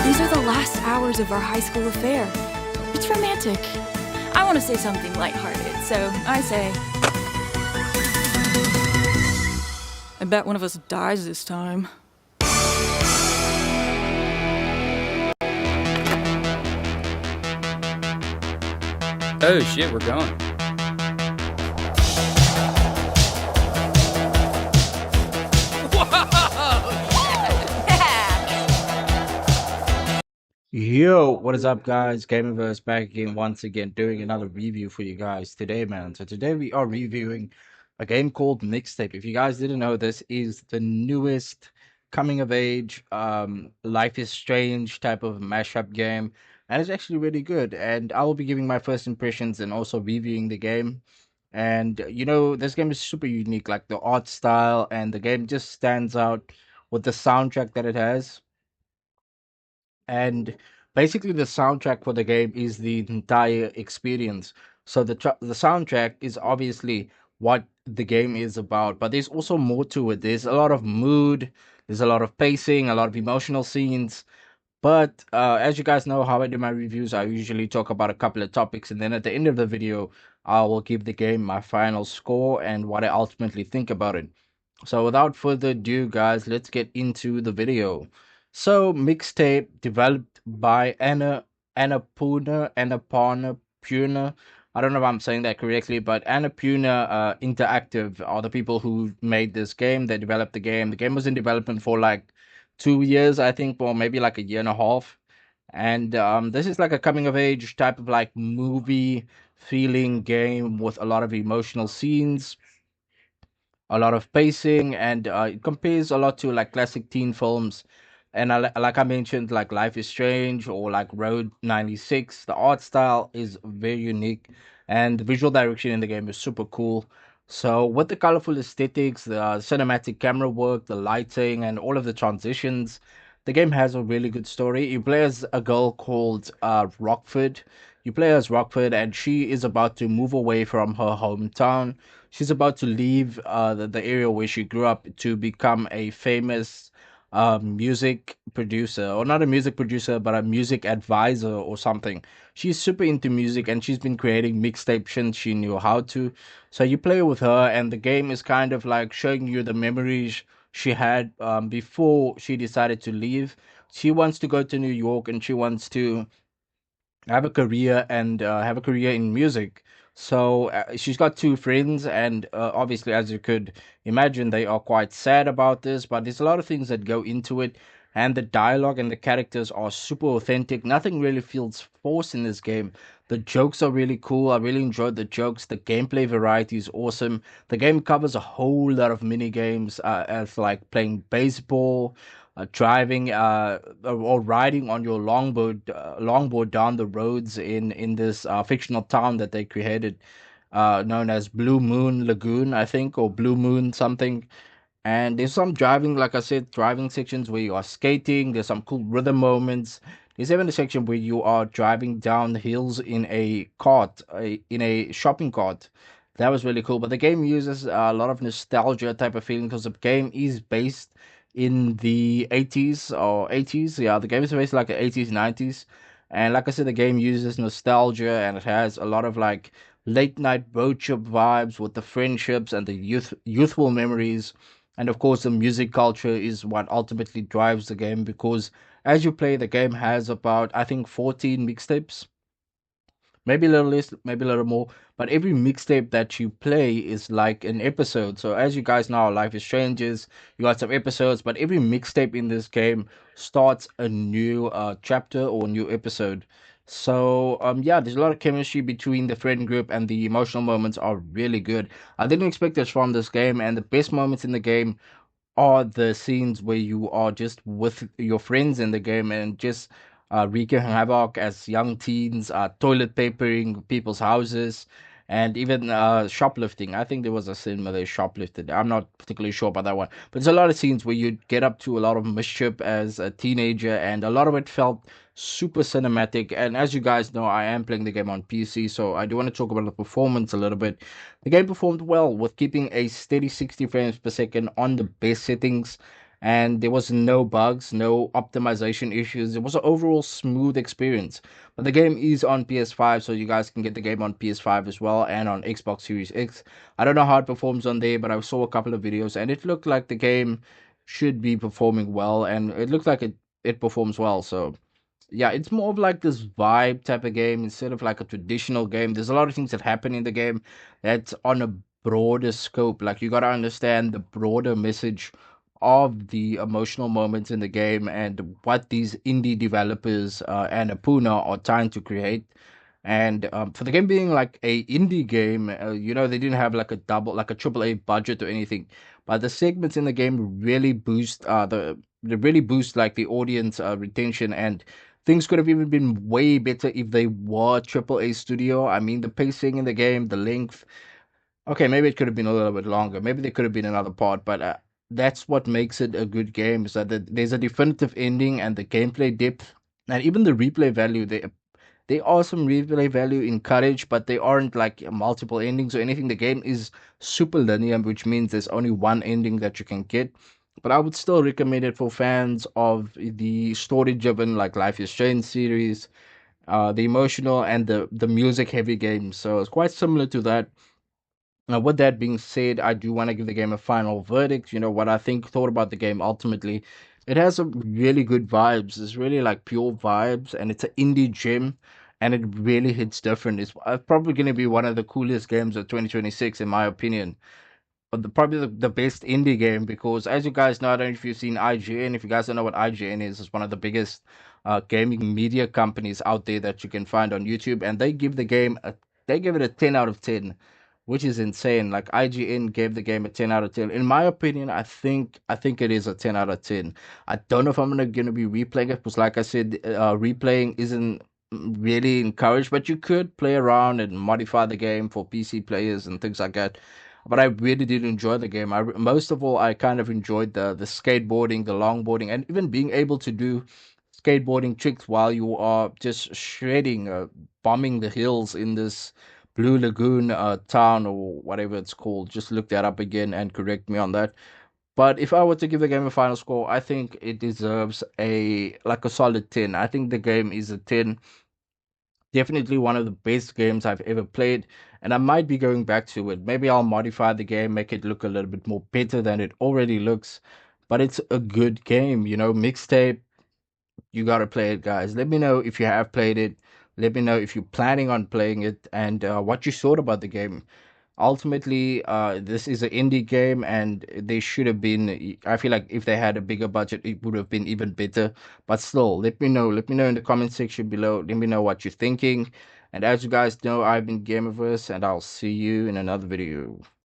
These are the last hours of our high school affair. It's romantic. I want to say something lighthearted, so I say, I bet one of us dies this time. Oh shit, we're going. Yo, what is up, guys? Gamerverse back again, once again, doing another review for you guys today, man. So today we are reviewing a game called Mixtape. If you guys didn't know, this is the newest coming of age, Life is Strange type of mashup game, and it's actually really good. And I will be giving my first impressions and also reviewing the game. And this game is super unique, like the art style, and the game just stands out with the soundtrack that it has. And basically the soundtrack for the game is the entire experience. So the soundtrack is obviously what the game is about, but there's also more to it. There's a lot of mood, there's a lot of pacing, a lot of emotional scenes. But as you guys know, how I do my reviews, I usually talk about a couple of topics, and then at the end of the video I will give the game my final score and what I ultimately think about it. So without further ado, guys, let's get into the video. So Mixtape, developed by Annapurna Puna. I don't know if I'm saying that correctly, but Annapurna Interactive are the people who made this game. They developed the game. The game was in development for like 2 years, I think, or maybe like a year and a half. And this is like a coming of age type of like movie feeling game with a lot of emotional scenes, a lot of pacing, and it compares a lot to like classic teen films. And like I mentioned, like Life is Strange or like Road 96. The art style is very unique, and the visual direction in the game is super cool. So with the colorful aesthetics, the cinematic camera work, the lighting, and all of the transitions, the game has a really good story. You play as a girl called Rockford. You play as Rockford, and she is about to move away from her hometown. She's about to leave the area where she grew up to become a famous music producer, or not a music producer, but a music advisor or something. She's super into music, and she's been creating mixtapes since she knew how to. So you play with her, and the game is kind of like showing you the memories she had before she decided to leave. She wants to go to New York, and she wants to have a career in music. So she's got two friends, and obviously, as you could imagine, they are quite sad about this. But there's a lot of things that go into it, and the dialogue and the characters are super authentic. Nothing really feels forced in this game. The jokes are really cool. I really enjoyed the jokes. The gameplay variety is awesome. The game covers a whole lot of mini games, as like playing baseball, driving or riding on your longboard down the roads in this fictional town that they created, known as Blue Moon Lagoon, I think, or Blue Moon something. And there's some driving, like I said, driving sections where you are skating. There's some cool rhythm moments. There's even a section where you are driving down hills in a cart, in a shopping cart. That was really cool. But the game uses a lot of nostalgia type of feeling because the game is based in the 80s or 80s. Yeah, the game is based like the 80s, 90s. And like I said, the game uses nostalgia, and it has a lot of like late night road trip vibes with the friendships and the youthful memories. And of course, the music culture is what ultimately drives the game, because as you play, the game has about, I think, 14 mixtapes, maybe a little less, maybe a little more. But every mixtape that you play is like an episode. So as you guys know, Life is Strangers, you got some episodes, but every mixtape in this game starts a new chapter or new episode. So yeah, there's a lot of chemistry between the friend group, and the emotional moments are really good. I didn't expect this from this game, and the best moments in the game are the scenes where you are just with your friends in the game and just wreaking havoc as young teens, toilet papering people's houses, and even shoplifting. I think there was a scene where they shoplifted. I'm not particularly sure about that one, but there's a lot of scenes where you get up to a lot of mischief as a teenager, and a lot of it felt super cinematic. And as you guys know, I am playing the game on PC, so I do want to talk about the performance a little bit. The game performed well with keeping a steady 60 frames per second on the best settings, and there was no bugs, no optimization issues. It was an overall smooth experience. But the game is on PS5, so you guys can get the game on PS5 as well and on Xbox Series X. I don't know how it performs on there, but I saw a couple of videos and it looked like the game should be performing well, and it looked like it performs well. So yeah, it's more of like this vibe type of game instead of like a traditional game. There's a lot of things that happen in the game that's on a broader scope. Like you got to understand the broader message of the emotional moments in the game and what these indie developers and Apuna are trying to create. And for the game being like a indie game, they didn't have like a like a triple A budget or anything, but the segments in the game really boost they really boost like the audience retention, and things could have even been way better if they were triple A studio. I mean, the pacing in the game, the length. Okay, maybe it could have been a little bit longer. Maybe there could have been another part, but that's what makes it a good game. Is that there's a definitive ending and the gameplay depth, and even the replay value. There are some replay value in Courage, but they aren't like multiple endings or anything. The game is super linear, which means there's only one ending that you can get. But I would still recommend it for fans of the story-driven, like Life is Strange series, the emotional and the music-heavy games. So it's quite similar to that. Now, with that being said, I do want to give the game a final verdict. You know what I thought about the game ultimately. It has a really good vibes. It's really like pure vibes, and it's an indie gem, and it really hits different. It's probably going to be one of the coolest games of 2026, in my opinion. But probably the best indie game, because as you guys know, I don't know if you've seen IGN. If you guys don't know what IGN is, it's one of the biggest gaming media companies out there that you can find on YouTube, and they give it a 10 out of 10, which is insane. Like IGN gave the game a 10 out of 10. In my opinion, I think it is a 10 out of 10. I don't know if I'm gonna be replaying it, because like I said, replaying isn't really encouraged, but you could play around and modify the game for PC players and things like that. But I really did enjoy the game. Most of all, I kind of enjoyed the skateboarding, the longboarding, and even being able to do skateboarding tricks while you are just shredding, bombing the hills in this Blue Lagoon town or whatever it's called. Just look that up again and correct me on that. But if I were to give the game a final score, I think it deserves a solid 10. I think the game is a 10. Definitely one of the best games I've ever played, and I might be going back to it. Maybe I'll modify the game, make it look a little bit more better than it already looks. But it's a good game, Mixtape. You gotta play it, guys. Let me know if you have played it. Let me know if you're planning on playing it, and what you thought about the game. Ultimately, this is an indie game, and they should have been. I feel like if they had a bigger budget, it would have been even better. But still, let me know. Let me know in the comment section below. Let me know what you're thinking. And as you guys know, I've been Gamerverse, and I'll see you in another video.